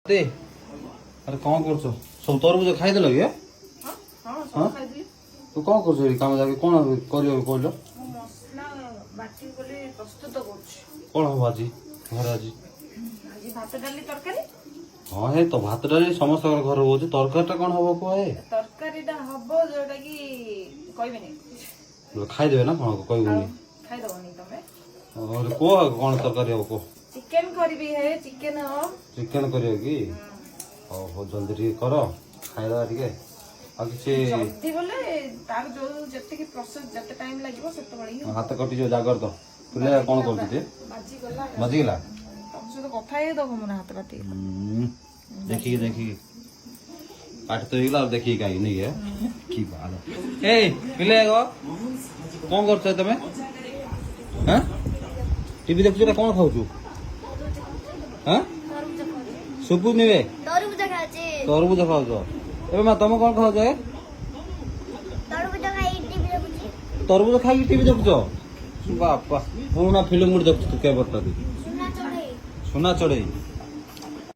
दे अरे कौन कर सब तरबुज खाईदेल कि हाँ खाइदिली तू कौन कर काम जाके कौन कर कहल मसला बाटी बोले प्रस्तुत करुछि कौन हम आज घर आज आज भात डाली तरकारी हाँ हे तो भात डाली समस्त घर हो तरकारी कौन हम कहे तरकारीटा हबो जोटा कि कहबेनी खाईदे ना कौन कहबुनि खाइदबनी तमे कह कौन तरकारी हम कह चिकेन करबी है चिकेन हो चिकेन कर कि हो जल्दी टे कर खाईदा टे आ कि जल्दी बोले तार जो जते की प्रोसेस जते टाइम लागबो सेते बळी हाथ कटि जो जागर तो पिले कौन कर बाजी गला बाजिगला तम से तो कथा हे दो मन हाथ बाती देखिए काट तो गला देखिए कहीं नहीं है की बात ए पिले गो कौन करछ तमे हैं टीवी देखछु कौन खाउछु हैं सुबु निवे तरबुज खाଉଛି तरबुज खाउछ एबे मा तमे कौन खाउछ ए तरबुज खाई टीवी ଦେଖୁଛି तरबुज खाई टीवी देखुछ बापा पुराना फिल्म गुड देखुछ तू के बता दे ସୁନା ଚଢ଼େଇ सुना चढ़ई